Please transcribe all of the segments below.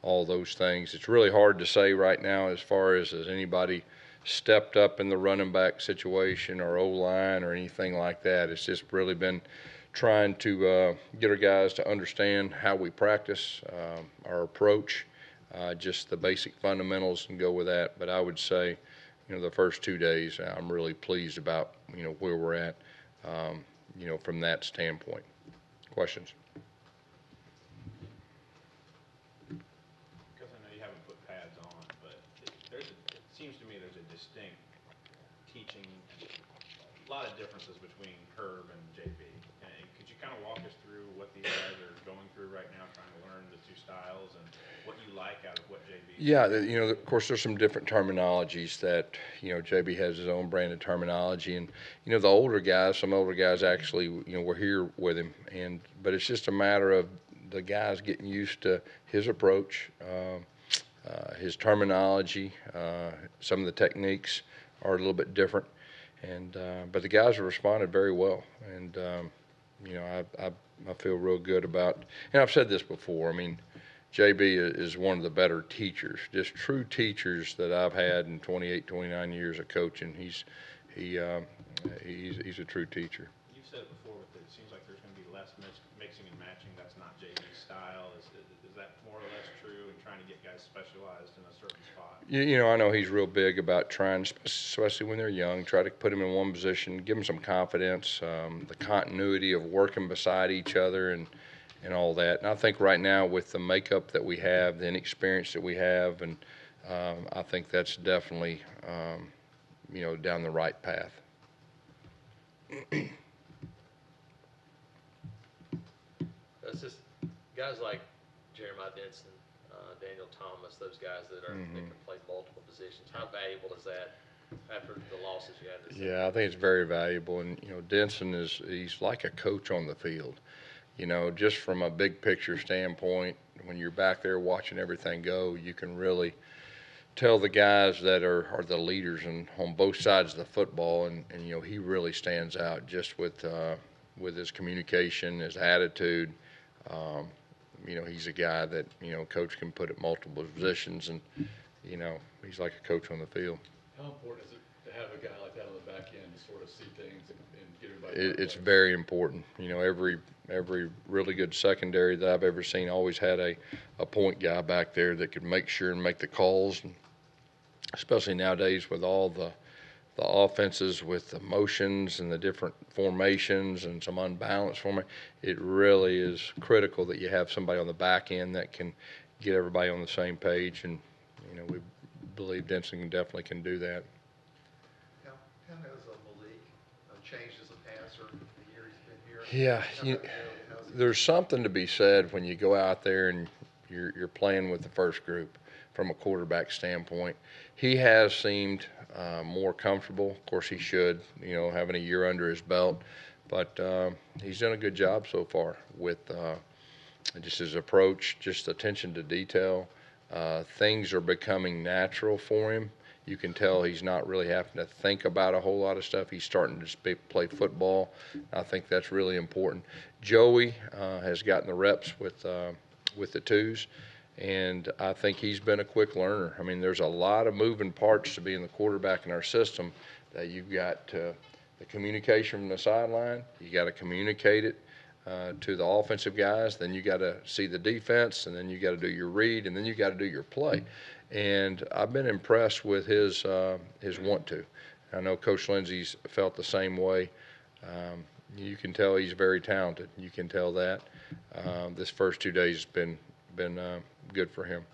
all those things. It's really hard to say right now as far as has anybody stepped up in the running back situation or O-line or anything like that. It's just really been trying to get our guys to understand how we practice, our approach, just the basic fundamentals, and go with that. But I would say, the first 2 days, I'm really pleased about, where we're at, from that standpoint. Questions? Because I know you haven't put pads on, but it seems to me there's a distinct teaching, a lot of differences between Herb and JB. And could you kind of walk us through what these guys are going through right now, trying to learn the two styles, and what you like out of what JB? Yeah, of course, there's some different terminologies that, JB has his own brand of terminology, and the older guys, some older guys actually, were here with him, but it's just a matter of the guys getting used to his approach, his terminology. Some of the techniques are a little bit different, and but the guys have responded very well, and I feel real good about. And I've said this before. I mean, JB is one of the better teachers, just true teachers that I've had in 28, 29 years of coaching. He's a true teacher. You've said it before, but it seems like there's going to be less mixing and matching. That's not JB's style. Is that more or less true, and trying to get guys specialized in a certain spot? I know he's real big about trying, especially when they're young, try to put them in one position, give them some confidence, the continuity of working beside each other, and all that. And I think right now with the makeup that we have, the inexperience that we have, and I think that's definitely, down the right path. That's just guys like Jeremiah Denson, Daniel Thomas, those guys that can play multiple positions. How valuable is that after the losses you had this season? Yeah, I think it's very valuable. And, Denson he's like a coach on the field. Just from a big picture standpoint, when you're back there watching everything go, you can really tell the guys that are the leaders on both sides of the football, and he really stands out just with his communication, his attitude. He's a guy that coach can put at multiple positions, and he's like a coach on the field. How important is it to have a guy like that on the back end to sort of see things and get everybody? It's very important. Every really good secondary that I've ever seen always had a point guy back there that could make sure and make the calls, and especially nowadays with all the offenses with the motions and the different formations and some unbalanced formation, it really is critical that you have somebody on the back end that can get everybody on the same page, and we believe Denson definitely can do that. How has Malik changed as a passer the year he's been here? Yeah, there's something to be said when you go out there and you're playing with the first group from a quarterback standpoint. He has seemed more comfortable. Of course, he should, having a year under his belt. But he's done a good job so far with just his approach, just attention to detail. Things are becoming natural for him. You can tell he's not really having to think about a whole lot of stuff. He's starting to just play football. I think that's really important. Joey has gotten the reps with the twos, and I think he's been a quick learner. I mean, there's a lot of moving parts to being the quarterback in our system. That you've got the communication from the sideline. You got to communicate it to the offensive guys. Then you got to see the defense, and then you got to do your read, and then you got to do your play. And I've been impressed with his want to. I know Coach Lindsey's felt the same way. You can tell he's very talented. You can tell that. This first 2 days has been good for him.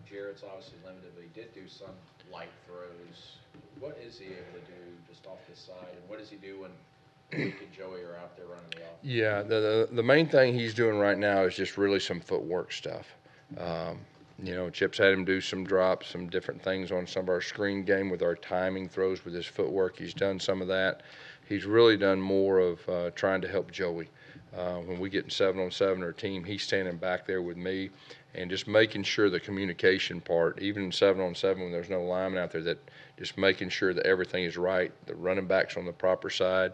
Jarrett's obviously limited, but he did do some light throws. What is he able to do just off the side, and what does he do when Malik and Joey are out there running the offense? Yeah, the main thing he's doing right now is just really some footwork stuff. Chip's had him do some drops, some different things on some of our screen game with our timing throws with his footwork. He's done some of that. He's really done more of trying to help Joey. when we get in 7-on-7 or team, he's standing back there with me and just making sure the communication part, even in 7-on-7 when there's no lineman out there, that just making sure that everything is right, the running back's on the proper side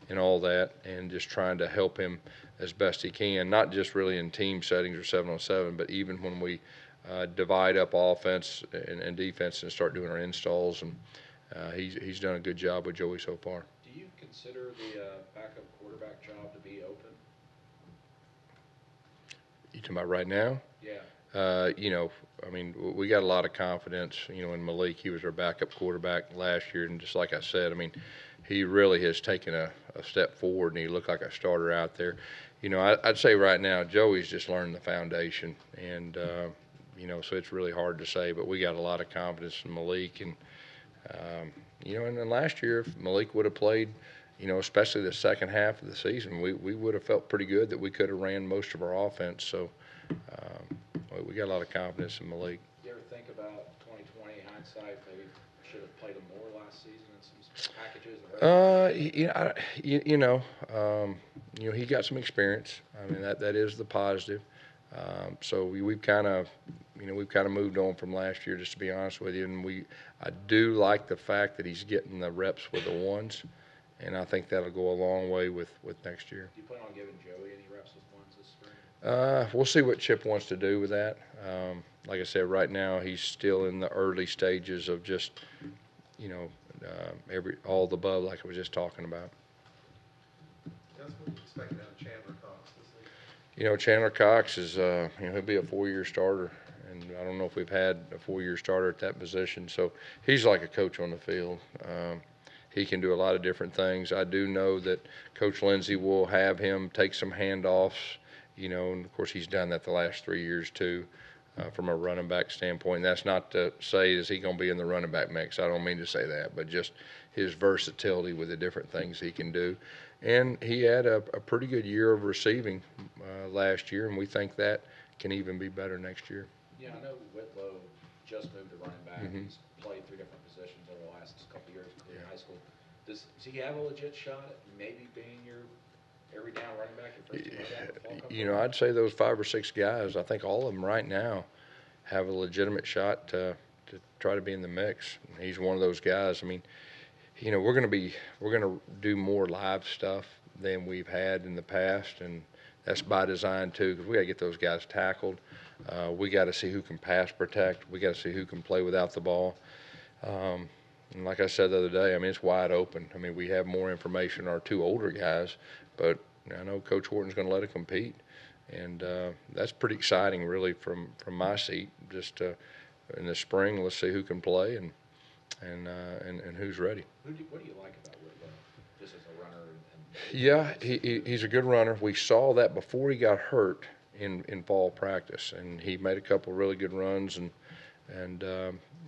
and all that, and just trying to help him as best he can, not just really in team settings or 7-on-7, but even when we divide up offense and defense and start doing our installs. And he's done a good job with Joey so far. Do you consider the backup quarterback job to be open? You talking about right now? Yeah. You know, I mean, we got a lot of confidence, you know, in Malik. He was our backup quarterback last year, and just like I said, I mean, he really has taken a step forward, and he looked like a starter out there. You know, I'd say right now, Joey's just learned the foundation, and, you know, so it's really hard to say, but we got a lot of confidence in Malik. And, you know, and then last year, if Malik would have played, you know, especially the second half of the season, we would have felt pretty good that we could have ran most of our offense. So we got a lot of confidence in Malik. You ever think about 2020 hindsight, maybe should have played him more last season in some packages? You know, he got some experience. I mean, that is the positive. So we've kind of moved on from last year, just to be honest with you. And I do like the fact that he's getting the reps with the ones, and I think that'll go a long way with next year. Do you plan on giving Joey any reps with ones this spring? We'll see what Chip wants to do with that. Like I said, right now he's still in the early stages of just, you know, all the above, like I was just talking about. That's what you expect out of Chandler Cox this season. You know, Chandler Cox is, you know, he'll be a 4-year starter, and I don't know if we've had a 4-year starter at that position. So he's like a coach on the field. He can do a lot of different things. I do know that Coach Lindsey will have him take some handoffs, you know, and of course he's done that the last 3 years too, from a running back standpoint. And that's not to say is he going to be in the running back mix. I don't mean to say that, but just his versatility with the different things he can do. And he had a pretty good year of receiving last year, and we think that can even be better next year. Yeah, I know Whitlow just moved to running back. Mhm. He's played 3 different positions over the last couple of years, including high school. Does he have a legit shot at maybe being your every down running back your first team running back when fall comes You know, around? I'd say those 5 or 6 guys, I think all of them right now have a legitimate shot to try to be in the mix. And he's one of those guys. I mean, you know, we're going to do more live stuff than we've had in the past, and that's by design too, because we got to get those guys tackled. We got to see who can pass protect. We got to see who can play without the ball. And like I said the other day, I mean, it's wide open. I mean, we have more information on our 2 older guys, but I know Coach Horton's going to let them compete, and that's pretty exciting, really, from my seat. Just in the spring, let's see who can play and who's ready. What do you like about Whitlow, just as a runner? Yeah, he's a good runner. We saw that before he got hurt in fall practice, and he made a couple really good runs, and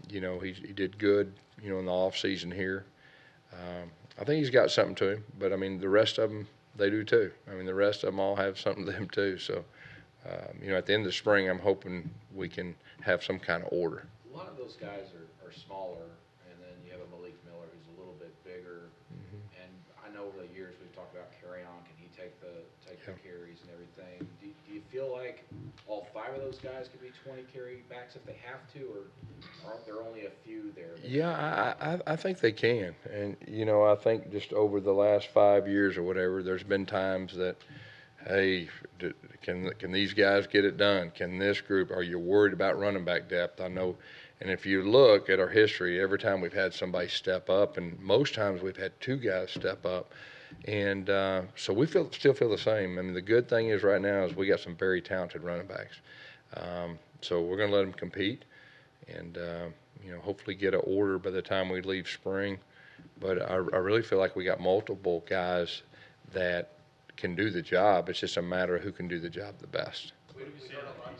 you know, he did good, you know, in the off season here. I think he's got something to him, but I mean, the rest of them, they do too. I mean, the rest of them all have something to them too. So, you know, at the end of the spring, I'm hoping we can have some kind of order. A lot of those guys are smaller, and then you have a Malik Miller who's a little bit bigger. And I know over the years we've talked about carry on. Can he take the carries and everything? Do you feel like all 5 of those guys could be 20 carry backs if they have to, or aren't there only a few there? Yeah, I think they can. And, you know, I think just over the last 5 years or whatever, there's been times that, hey, can these guys get it done? Can this group, are you worried about running back depth? I know, and if you look at our history, every time we've had somebody step up, and most times we've had 2 guys step up, and so we still feel the same. I mean, the good thing is right now is we got some very talented running backs. So we're going to let them compete, and you know, hopefully get an order by the time we leave spring. But I really feel like we got multiple guys that can do the job. It's just a matter of who can do the job the best. We heard a lot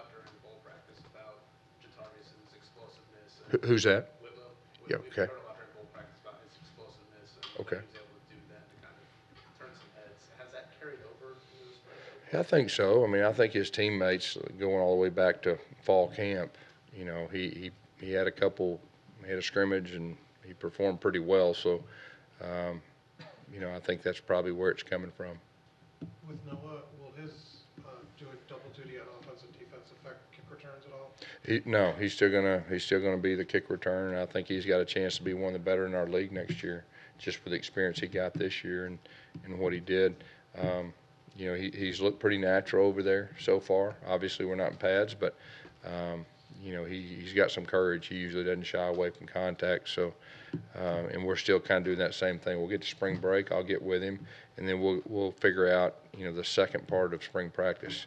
during bowl practice about Jatavius's explosiveness. Who's that? Whitlow. Yeah, We okay. heard a lot during bowl practice about his explosiveness and Okay. he was able to do that to kind of turn some heads. Has that carried over into the spring? I think so. I mean, I think his teammates going all the way back to fall camp, you know, he had a scrimmage and he performed pretty well. So, I think that's probably where it's coming from. With Noah, will his doing double duty on offense and defense affect kick returns at all? No, he's still gonna be the kick returner. I think he's got a chance to be one of the better in our league next year, just for the experience he got this year and what he did. He's looked pretty natural over there so far. Obviously, we're not in pads, but he's got some courage. He usually doesn't shy away from contact. So, and we're still kind of doing that same thing. We'll get to spring break. I'll get with him, and then we'll figure out the second part of spring practice.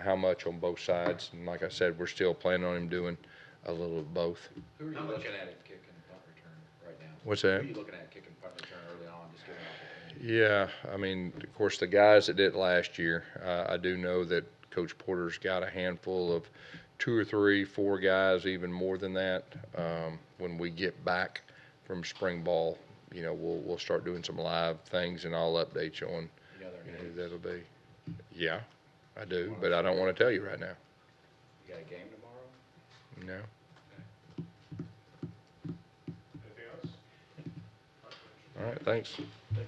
How much on both sides. And like I said, we're still planning on him doing a little of both. Who are you looking at kick and punt return right now? What's that? Who are you looking at kick and punt return early on, just giving opportunity? Yeah, I mean, of course, the guys that did last year, I do know that Coach Porter's got a handful of 2 or 3, 4 guys, even more than that. When we get back from spring ball, we'll start doing some live things, and I'll update you on You know their who names? that'll be. Yeah, I do, but I don't want to tell you right now. You got a game tomorrow? No. Anything else? All right, thanks.